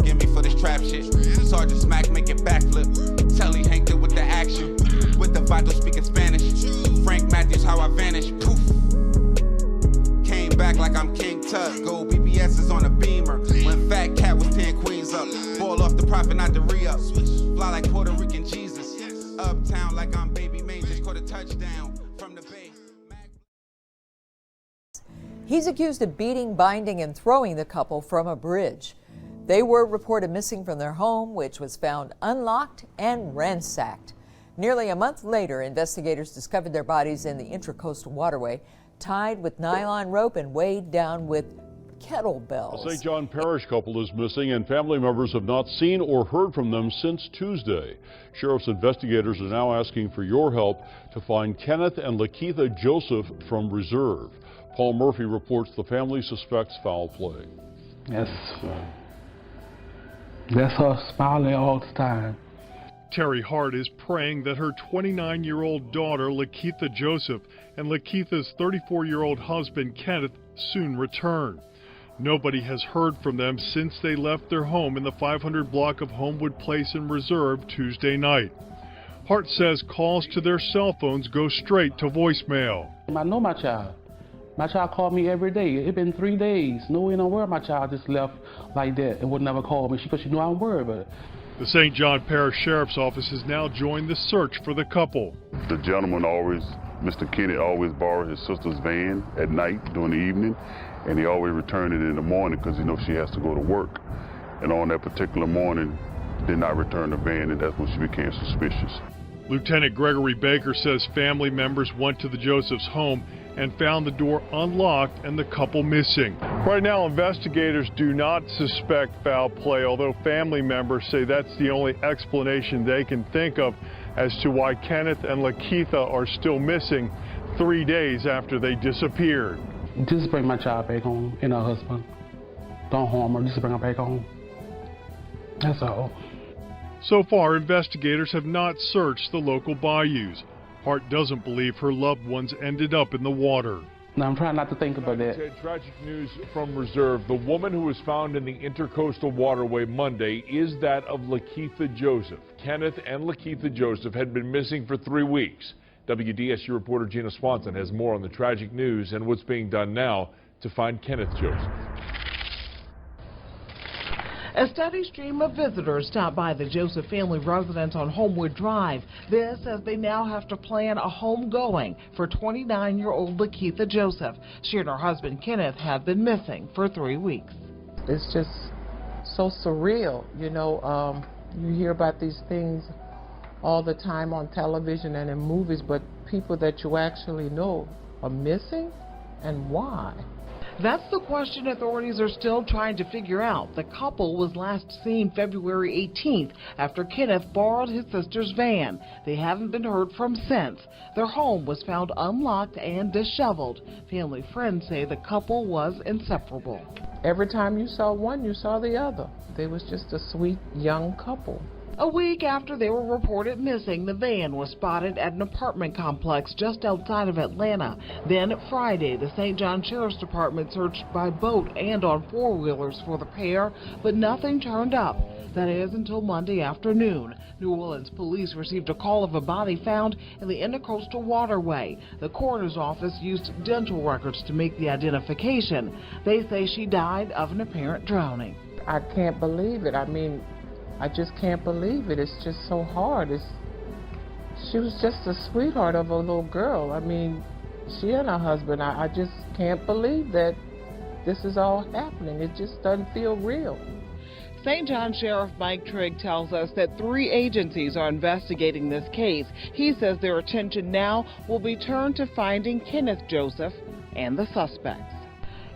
forgive me for this trap shit. Sergeant Smack make it backflip. Telly Hank did with the action. With the Vato speaking Spanish. Frank Matthews, how I vanish. Poof. Came back like I'm King Tut. Gold BBS is on a beamer. When Fat Cat was 10 queens up. Ball off the profit, not the re-up. Fly like Puerto Rican Jesus. Uptown like I'm Baby Maine. Just caught a touchdown from the Bay. He's accused of beating, binding, and throwing the couple from a bridge. They were reported missing from their home, which was found unlocked and ransacked. Nearly a month later, investigators discovered their bodies in the Intracoastal Waterway, tied with nylon rope and weighed down with kettlebells. The St. John Parish couple is missing, and family members have not seen or heard from them since Tuesday. Sheriff's investigators are now asking for your help to find Kenneth and Lakeitha Joseph from Reserve. Paul Murphy reports the family suspects foul play. That's her smiling all the time. Terry Hart is praying that her 29-year-old daughter, Lakeitha Joseph, and Lakeitha's 34-year-old husband, Kenneth, soon return. Nobody has heard from them since they left their home in the 500 block of Homewood Place in Reserve Tuesday night. Hart says calls to their cell phones go straight to voicemail. I know my child. My child called me every day. It's been 3 days. No way, no where my child just left like that and would never call me because she knew I'm worried about it. The St. John Parish Sheriff's Office has now joined the search for the couple. The gentleman always, Mr. Kennedy, always borrowed his sister's van at night during the evening, and he always returned it in the morning because he knows she has to go to work. And on that particular morning, did not return the van, and that's when she became suspicious. Lieutenant Gregory Baker says family members went to the Josephs' home and found the door unlocked and the couple missing. Right now, investigators do not suspect foul play, although family members say that's the only explanation they can think of as to why Kenneth and Lakeitha are still missing 3 days after they disappeared. Just bring my child back home and her husband. Don't harm her, just bring her back home. That's all. So far, investigators have not searched the local bayous. Hart doesn't believe her loved ones ended up in the water. No, I'm trying not to think about that. Tragic news from Reserve. The woman who was found in the Intercoastal Waterway Monday is that of Lakeitha Joseph. Kenneth and Lakeitha Joseph had been missing for 3 weeks. WDSU reporter Gina Swanson has more on the tragic news and what's being done now to find Kenneth Joseph. A steady stream of visitors stopped by the Joseph family residence on Homewood Drive. This as they now have to plan a homegoing for 29-year-old Lakeitha Joseph. She and her husband Kenneth have been missing for 3 weeks. It's just so surreal, you know. You hear about these things all the time on television and in movies, but people that you actually know are missing, and why? That's the question authorities are still trying to figure out. The couple was last seen February 18th after Kenneth borrowed his sister's van. They haven't been heard from since. Their home was found unlocked and disheveled. Family friends say the couple was inseparable. Every time you saw one, you saw the other. They was just a sweet young couple. A week after they were reported missing, the van was spotted at an apartment complex just outside of Atlanta. Then Friday, the St. John Sheriff's Department searched by boat and on four-wheelers for the pair, but nothing turned up. That is until Monday afternoon. New Orleans police received a call of a body found in the Intercoastal Waterway. The coroner's office used dental records to make the identification. They say she died of an apparent drowning. I can't believe it. I mean, I just can't believe it. It's just so hard. She was just a sweetheart of a little girl. I mean, she and her husband, I just can't believe that this is all happening. It just doesn't feel real. St. John Sheriff Mike Trigg tells us that 3 agencies are investigating this case. He says their attention now will be turned to finding Kenneth Joseph and the suspects.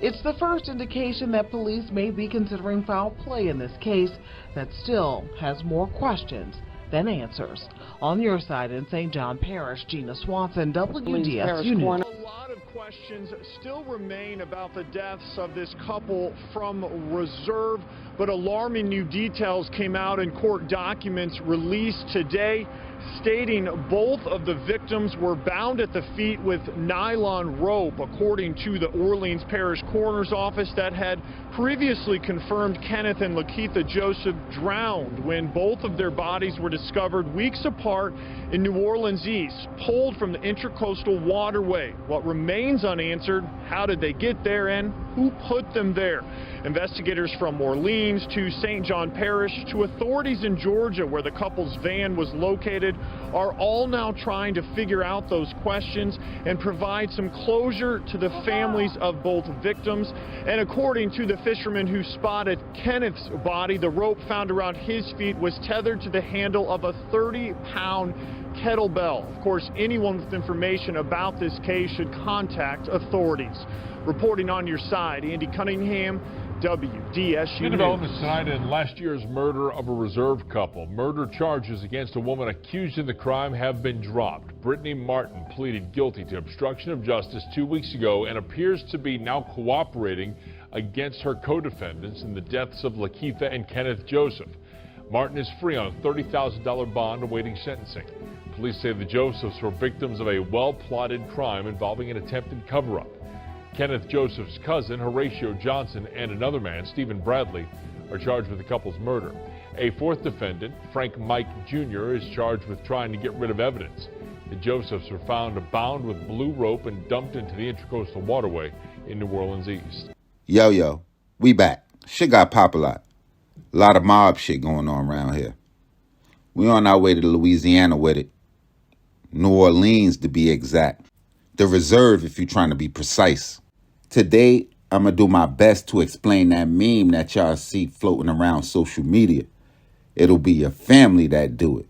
It's the first indication that police may be considering foul play in this case that still has more questions than answers. On your side in St. John Parish, Gina Swanson, WDSU News. A lot of questions still remain about the deaths of this couple from Reserve. but alarming new details came out in court documents released today, stating both of the victims were bound at the feet with nylon rope, according to the Orleans Parish Coroner's Office that had previously confirmed Kenneth and Lakeitha Joseph drowned when both of their bodies were discovered weeks apart in New Orleans East, pulled from the Intercoastal Waterway. What remains unanswered, how did they get there and who put them there? Investigators from Orleans to St. John Parish to authorities in Georgia, where the couple's van was located, are all now trying to figure out those questions and provide some closure to the families of both victims. And according to the fisherman who spotted Kenneth's body, the rope found around his feet was tethered to the handle of a 30-pound kettlebell. Of course, anyone with information about this case should contact authorities. Reporting on your side, Andy Cunningham, WDSU New developments tonight in last year's murder of a reserve couple. Murder charges against a woman accused in the crime have been dropped. Brittany Martin pleaded guilty to obstruction of justice 2 weeks ago and appears to be now cooperating against her co-defendants in the deaths of Lakeitha and Kenneth Joseph. Martin is free on a $30,000 bond awaiting sentencing. Police say the Josephs were victims of a well-plotted crime involving an attempted cover-up. Kenneth Joseph's cousin, Horatio Johnson, and another man, Stephen Bradley, are charged with the couple's murder. A fourth defendant, Frank Mike Jr., is charged with trying to get rid of evidence. The Josephs were found bound with blue rope and dumped into the Intercoastal Waterway in New Orleans East. Yo, we back. Shit got Popalot. A lot of mob shit going on around here. We on our way to Louisiana with it. New Orleans, to be exact. The Reserve, if you're trying to be precise. Today, I'm going to do my best to explain that meme that y'all see floating around social media. It'll be your family that do it.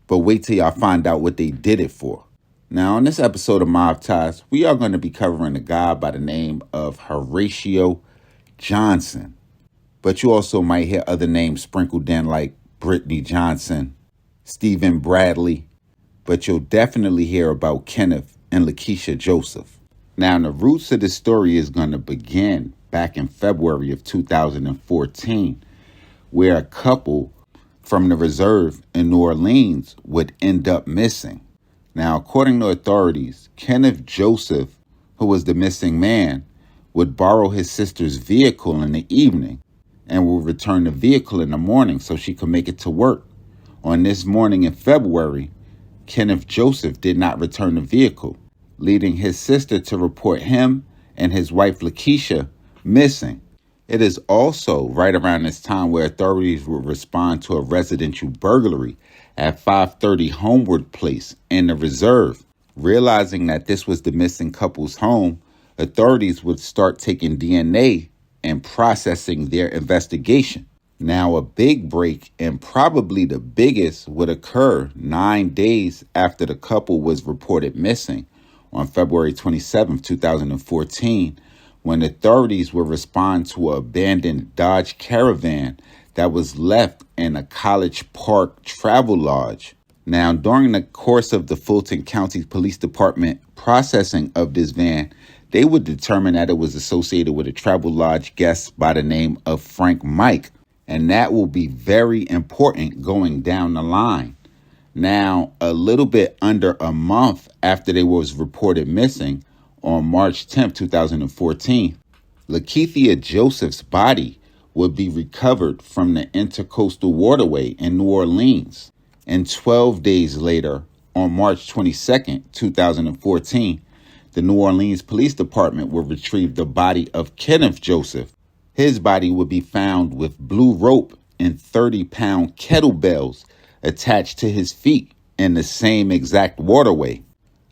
But wait till y'all find out what they did it for. Now, on this episode of Mobb Ties, we are going to be covering a guy by the name of Horatio Johnson. But you also might hear other names sprinkled in like Brittany Johnson, Stephen Bradley. But you'll definitely hear about Kenneth and Lakeitha Joseph. Now, the roots of the story is going to begin back in February of 2014, where a couple from the Reserve in New Orleans would end up missing. Now, according to authorities, Kenneth Joseph, who was the missing man, would borrow his sister's vehicle in the evening and would return the vehicle in the morning so she could make it to work. On this morning in February, Kenneth Joseph did not return the vehicle, leading his sister to report him and his wife Lakeitha missing. It is also right around this time where authorities would respond to a residential burglary at 530 Homeward Place in the Reserve. Realizing that this was the missing couple's home, authorities would start taking DNA and processing their investigation. Now, a big break, and probably the biggest, would occur 9 days after the couple was reported missing on February 27, 2014, when authorities would respond to an abandoned Dodge Caravan that was left in a College Park travel lodge. Now, during the course of the Fulton County Police Department processing of this van, they would determine that it was associated with a travel lodge guest by the name of Frank Mike. And that will be very important going down the line. Now, a little bit under a month after they was reported missing, on March 10, 2014, Lakeitha Joseph's body would be recovered from the Intercoastal Waterway in New Orleans. And 12 days later, on March 22, 2014, the New Orleans Police Department would retrieve the body of Kenneth Joseph. His body would be found with blue rope and 30-pound kettlebells attached to his feet in the same exact waterway.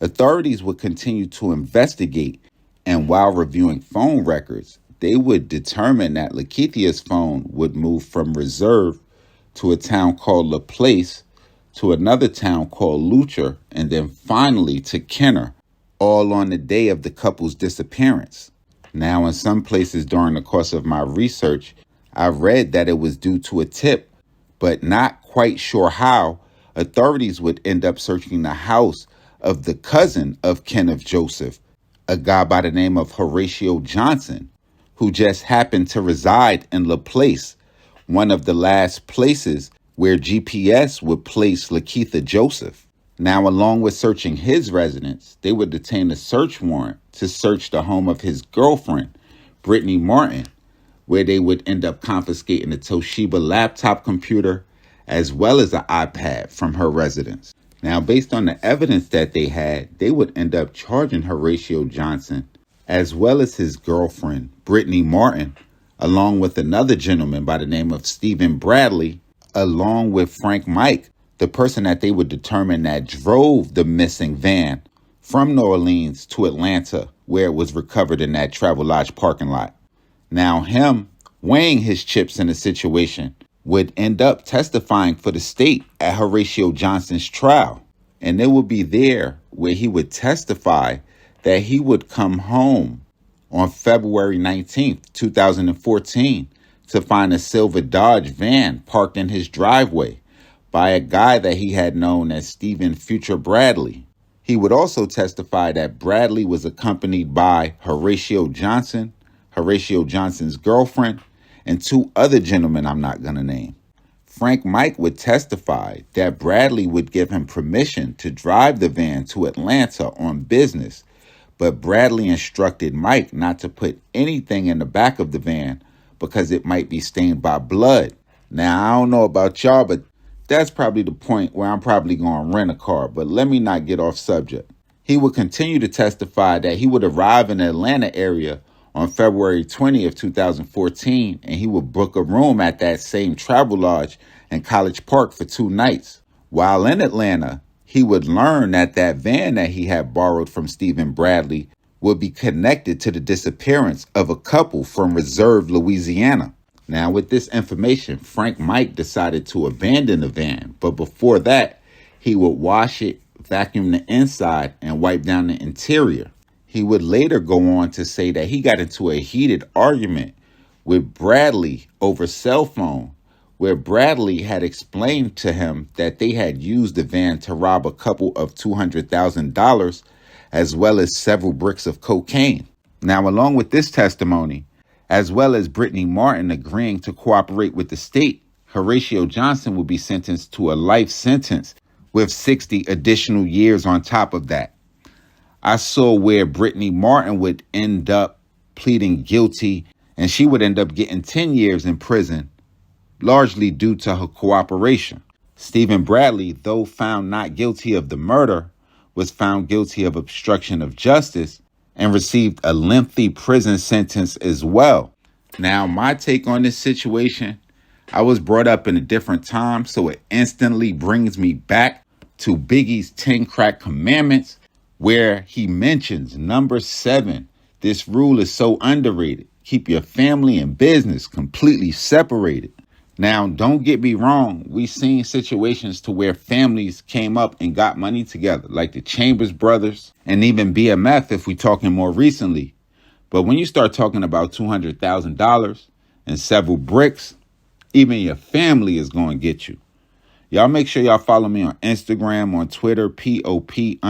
Authorities would continue to investigate, and while reviewing phone records, they would determine that Lakeitha's phone would move from Reserve to a town called LaPlace, to another town called Lucher, and then finally to Kenner, all on the day of the couple's disappearance. Now, in some places during the course of my research, I read that it was due to a tip, but not quite sure how. Authorities would end up searching the house of the cousin of Kenneth Joseph, a guy by the name of Horatio Johnson, who just happened to reside in LaPlace, one of the last places where GPS would place Lakeitha Joseph. Now, along with searching his residence, they would detain a search warrant to search the home of his girlfriend, Brittany Martin, where they would end up confiscating a Toshiba laptop computer as well as an iPad from her residence. Now, based on the evidence that they had, they would end up charging Horatio Johnson as well as his girlfriend, Brittany Martin, along with another gentleman by the name of Stephen Bradley, along with Frank Mike, the person that they would determine that drove the missing van from New Orleans to Atlanta, where it was recovered in that Travelodge parking lot. Now, him weighing his chips in the situation would end up testifying for the state at Horatio Johnson's trial. And it would be there where he would testify that he would come home on February 19th, 2014, to find a silver Dodge van parked in his driveway by a guy that he had known as Stephen Future Bradley. He would also testify that Bradley was accompanied by Horatio Johnson, Horatio Johnson's girlfriend, and two other gentlemen I'm not going to name. Frank Mike would testify that Bradley would give him permission to drive the van to Atlanta on business, but Bradley instructed Mike not to put anything in the back of the van because it might be stained by blood. Now, I don't know about y'all, but that's probably the point where I'm probably going to rent a car, but let me not get off subject. He would continue to testify that he would arrive in the Atlanta area on February 20th, 2014, and he would book a room at that same Travelodge in College Park for 2 nights. While in Atlanta, he would learn that that van that he had borrowed from Stephen Bradley would be connected to the disappearance of a couple from Reserve, Louisiana. Now, with this information, Frank Mike decided to abandon the van, but before that, he would wash it, vacuum the inside, and wipe down the interior. He would later go on to say that he got into a heated argument with Bradley over cell phone, where Bradley had explained to him that they had used the van to rob a couple of $200,000 as well as several bricks of cocaine. Now, along with this testimony, as well as Brittany Martin agreeing to cooperate with the state, Horatio Johnson would be sentenced to a life sentence with 60 additional years on top of that. I saw where Brittany Martin would end up pleading guilty, and she would end up getting 10 years in prison, largely due to her cooperation. Stephen Bradley, though found not guilty of the murder, was found guilty of obstruction of justice and received a lengthy prison sentence as well. Now, my take on this situation, I was brought up in a different time, so it instantly brings me back to Biggie's 10 Crack Commandments, where he mentions number 7. This rule is so underrated. Keep your family and business completely separated. Now, don't get me wrong. We've seen situations to where families came up and got money together, like the Chambers brothers and even BMF if we're talking more recently. But when you start talking about $200,000 and several bricks, even your family is going to get you. Y'all make sure y'all follow me on Instagram, on Twitter, POP_A_LOT.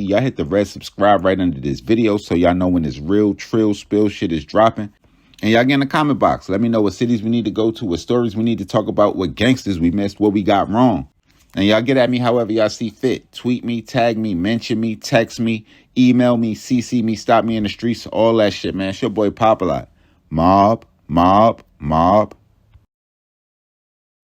Y'all hit the red subscribe right under this video so y'all know when this real trill spill shit is dropping. And y'all get in the comment box. Let me know what cities we need to go to, what stories we need to talk about, what gangsters we missed, what we got wrong. And y'all get at me however y'all see fit. Tweet me, tag me, mention me, text me, email me, CC me, stop me in the streets, all that shit, man. It's your boy Popalot. Mobb, mobb, mobb.